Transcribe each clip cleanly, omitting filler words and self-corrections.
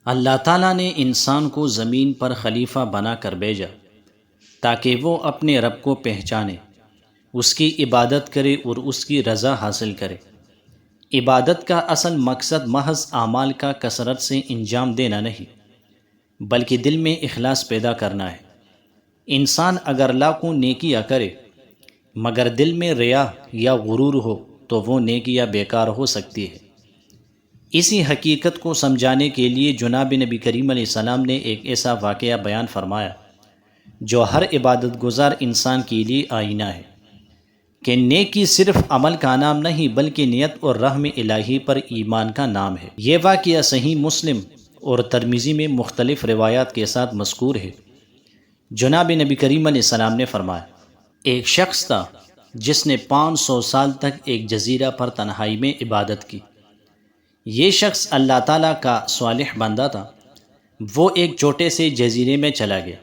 اللہ تعالیٰ نے انسان کو زمین پر خلیفہ بنا کر بھیجا تاکہ وہ اپنے رب کو پہچانے، اس کی عبادت کرے اور اس کی رضا حاصل کرے۔ عبادت کا اصل مقصد محض اعمال کا کثرت سے انجام دینا نہیں، بلکہ دل میں اخلاص پیدا کرنا ہے۔ انسان اگر لاکھوں نیکیاں کرے مگر دل میں ریا یا غرور ہو تو وہ نیکیاں بیکار ہو سکتی ہے۔ اسی حقیقت کو سمجھانے کے لیے جناب نبی کریم علیہ السلام نے ایک ایسا واقعہ بیان فرمایا جو ہر عبادت گزار انسان کے لیے آئینہ ہے کہ نیکی صرف عمل کا نام نہیں بلکہ نیت اور رحم الہی پر ایمان کا نام ہے۔ یہ واقعہ صحیح مسلم اور ترمذی میں مختلف روایات کے ساتھ مذکور ہے۔ جناب نبی کریم علیہ السلام نے فرمایا، ایک شخص تھا جس نے 500 سال تک ایک جزیرہ پر تنہائی میں عبادت کی۔ یہ شخص اللہ تعالیٰ کا صالح بندہ تھا۔ وہ ایک چھوٹے سے جزیرے میں چلا گیا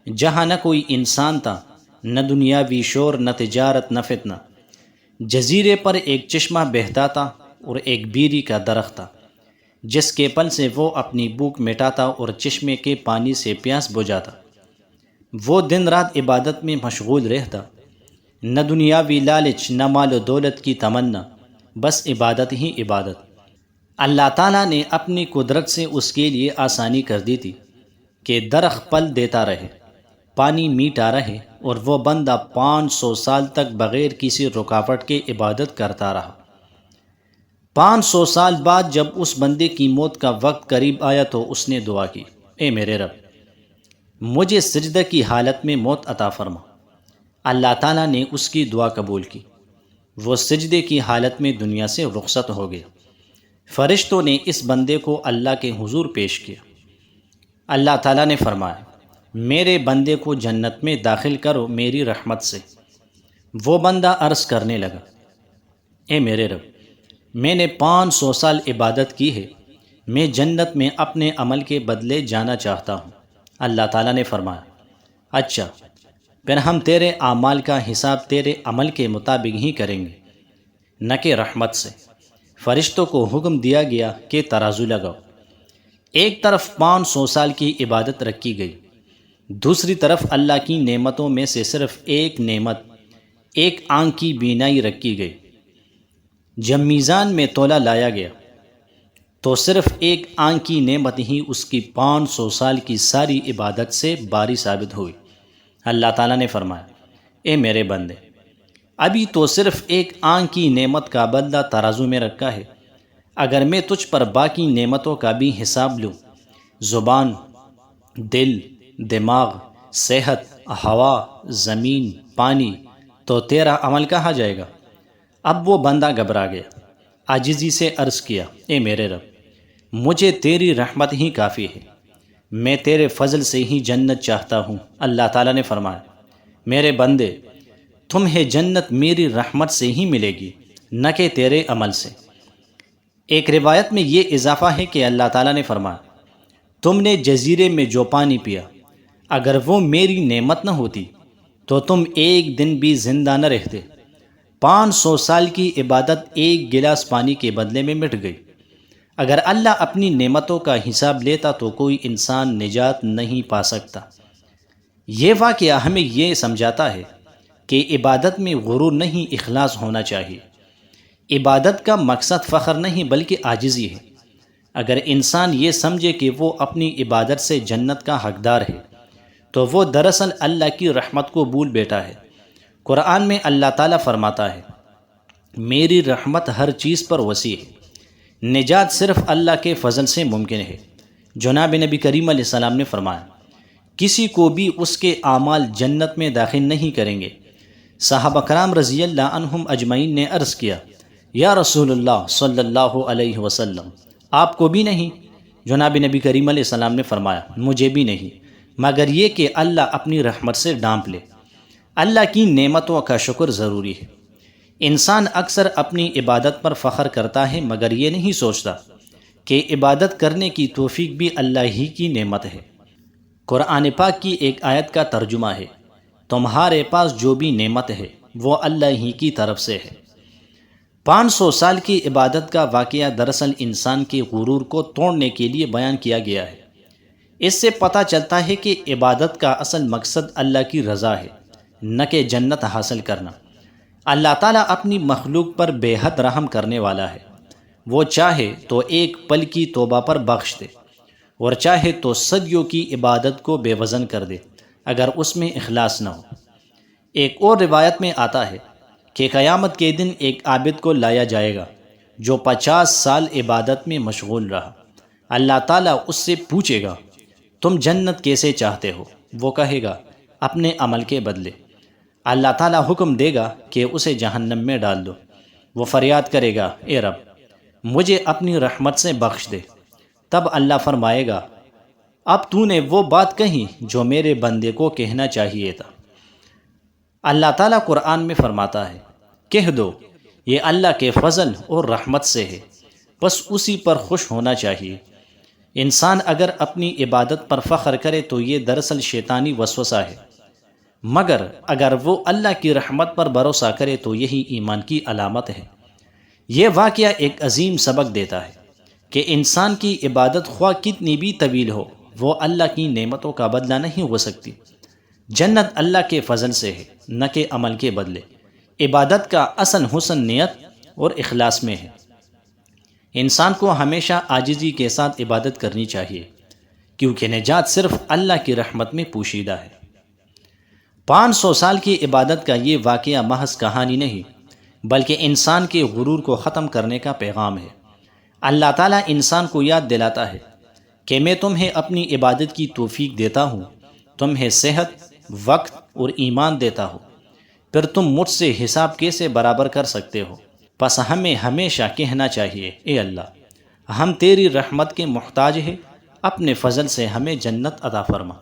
جہاں نہ کوئی انسان تھا، نہ دنیاوی شور، نہ تجارت، نہ فتنہ۔ جزیرے پر ایک چشمہ بہتا تھا اور ایک بیری کا درخت تھا جس کے پھل سے وہ اپنی بھوک مٹاتا اور چشمے کے پانی سے پیاس بجھاتا۔ وہ دن رات عبادت میں مشغول رہتا، نہ دنیاوی لالچ، نہ مال و دولت کی تمنا، بس عبادت ہی عبادت۔ اللہ تعالیٰ نے اپنی قدرت سے اس کے لیے آسانی کر دی تھی کہ درخت پھل دیتا رہے، پانی میٹھا رہے، اور وہ بندہ 500 سال تک بغیر کسی رکاوٹ کے عبادت کرتا رہا۔ 500 سال بعد جب اس بندے کی موت کا وقت قریب آیا تو اس نے دعا کی، اے میرے رب، مجھے سجدہ کی حالت میں موت عطا فرما۔ اللہ تعالیٰ نے اس کی دعا قبول کی۔ وہ سجدے کی حالت میں دنیا سے رخصت ہو گیا۔ فرشتوں نے اس بندے کو اللہ کے حضور پیش کیا۔ اللہ تعالیٰ نے فرمایا، میرے بندے کو جنت میں داخل کرو میری رحمت سے۔ وہ بندہ عرض کرنے لگا، اے میرے رب، میں نے 500 سال عبادت کی ہے، میں جنت میں اپنے عمل کے بدلے جانا چاہتا ہوں۔ اللہ تعالیٰ نے فرمایا، اچھا، پھر ہم تیرے اعمال کا حساب تیرے عمل کے مطابق ہی کریں گے، نہ کہ رحمت سے۔ فرشتوں کو حکم دیا گیا کہ ترازو لگاؤ۔ ایک طرف 500 سال کی عبادت رکھی گئی، دوسری طرف اللہ کی نعمتوں میں سے صرف ایک نعمت، ایک آنکھ کی بینائی رکھی گئی۔ جب میزان میں تولہ لایا گیا تو صرف ایک آنکھ کی نعمت ہی اس کی 500 سال کی ساری عبادت سے باری ثابت ہوئی۔ اللہ تعالیٰ نے فرمایا، اے میرے بندے، ابھی تو صرف ایک آنکھ کی نعمت کا بدلہ ترازو میں رکھا ہے، اگر میں تجھ پر باقی نعمتوں کا بھی حساب لوں، زبان، دل، دماغ، صحت، ہوا، زمین، پانی، تو تیرا عمل کہاں جائے گا؟ اب وہ بندہ گھبرا گیا، عاجزی سے عرض کیا، اے میرے رب، مجھے تیری رحمت ہی کافی ہے، میں تیرے فضل سے ہی جنت چاہتا ہوں۔ اللہ تعالیٰ نے فرمایا، میرے بندے، تمہیں جنت میری رحمت سے ہی ملے گی، نہ کہ تیرے عمل سے۔ ایک روایت میں یہ اضافہ ہے کہ اللہ تعالیٰ نے فرمایا، تم نے جزیرے میں جو پانی پیا، اگر وہ میری نعمت نہ ہوتی تو تم ایک دن بھی زندہ نہ رہتے۔ 500 سال کی عبادت ایک گلاس پانی کے بدلے میں مٹ گئی۔ اگر اللہ اپنی نعمتوں کا حساب لیتا تو کوئی انسان نجات نہیں پا سکتا۔ یہ واقعہ ہمیں یہ سمجھاتا ہے کہ عبادت میں غرور نہیں، اخلاص ہونا چاہیے۔ عبادت کا مقصد فخر نہیں بلکہ عاجزی ہے۔ اگر انسان یہ سمجھے کہ وہ اپنی عبادت سے جنت کا حقدار ہے تو وہ دراصل اللہ کی رحمت کو بھول بیٹھا ہے۔ قرآن میں اللہ تعالیٰ فرماتا ہے، میری رحمت ہر چیز پر وسیع ہے، نجات صرف اللہ کے فضل سے ممکن ہے۔ جناب نبی کریم علیہ السلام نے فرمایا، کسی کو بھی اس کے اعمال جنت میں داخل نہیں کریں گے۔ صحابہ کرام رضی اللہ عنہم اجمعین نے عرض کیا، یا رسول اللہ صلی اللہ علیہ وسلم، آپ کو بھی نہیں؟ جناب نبی کریم علیہ السلام نے فرمایا، مجھے بھی نہیں، مگر یہ کہ اللہ اپنی رحمت سے ڈانپ لے۔ اللہ کی نعمتوں کا شکر ضروری ہے۔ انسان اکثر اپنی عبادت پر فخر کرتا ہے مگر یہ نہیں سوچتا کہ عبادت کرنے کی توفیق بھی اللہ ہی کی نعمت ہے۔ قرآن پاک کی ایک آیت کا ترجمہ ہے، تمہارے پاس جو بھی نعمت ہے وہ اللہ ہی کی طرف سے ہے۔ 500 سال کی عبادت کا واقعہ دراصل انسان کے غرور کو توڑنے کے لیے بیان کیا گیا ہے۔ اس سے پتہ چلتا ہے کہ عبادت کا اصل مقصد اللہ کی رضا ہے، نہ کہ جنت حاصل کرنا۔ اللہ تعالیٰ اپنی مخلوق پر بے حد رحم کرنے والا ہے۔ وہ چاہے تو ایک پل کی توبہ پر بخش دے، اور چاہے تو صدیوں کی عبادت کو بے وزن کر دے اگر اس میں اخلاص نہ ہو۔ ایک اور روایت میں آتا ہے کہ قیامت کے دن ایک عابد کو لایا جائے گا جو 50 سال عبادت میں مشغول رہا۔ اللہ تعالیٰ اس سے پوچھے گا، تم جنت کیسے چاہتے ہو؟ وہ کہے گا، اپنے عمل کے بدلے۔ اللہ تعالیٰ حکم دے گا کہ اسے جہنم میں ڈال دو۔ وہ فریاد کرے گا، اے رب، مجھے اپنی رحمت سے بخش دے۔ تب اللہ فرمائے گا، اب تو نے وہ بات کہی جو میرے بندے کو کہنا چاہیے تھا۔ اللہ تعالیٰ قرآن میں فرماتا ہے، کہہ دو یہ اللہ کے فضل اور رحمت سے ہے، بس اسی پر خوش ہونا چاہیے۔ انسان اگر اپنی عبادت پر فخر کرے تو یہ دراصل شیطانی وسوسہ ہے، مگر اگر وہ اللہ کی رحمت پر بھروسہ کرے تو یہی ایمان کی علامت ہے۔ یہ واقعہ ایک عظیم سبق دیتا ہے کہ انسان کی عبادت خواہ کتنی بھی طویل ہو، وہ اللہ کی نعمتوں کا بدلہ نہیں ہو سکتی۔ جنت اللہ کے فضل سے ہے، نہ کہ عمل کے بدلے۔ عبادت کا اصل حسن نیت اور اخلاص میں ہے۔ انسان کو ہمیشہ عاجزی کے ساتھ عبادت کرنی چاہیے، کیونکہ نجات صرف اللہ کی رحمت میں پوشیدہ ہے۔ 500 سال کی عبادت کا یہ واقعہ محض کہانی نہیں، بلکہ انسان کے غرور کو ختم کرنے کا پیغام ہے۔ اللہ تعالیٰ انسان کو یاد دلاتا ہے کہ میں تمہیں اپنی عبادت کی توفیق دیتا ہوں، تمہیں صحت، وقت اور ایمان دیتا ہوں، پھر تم مجھ سے حساب کیسے برابر کر سکتے ہو؟ پس ہمیں ہمیشہ کہنا چاہیے، اے اللہ، ہم تیری رحمت کے محتاج ہیں، اپنے فضل سے ہمیں جنت عطا فرما۔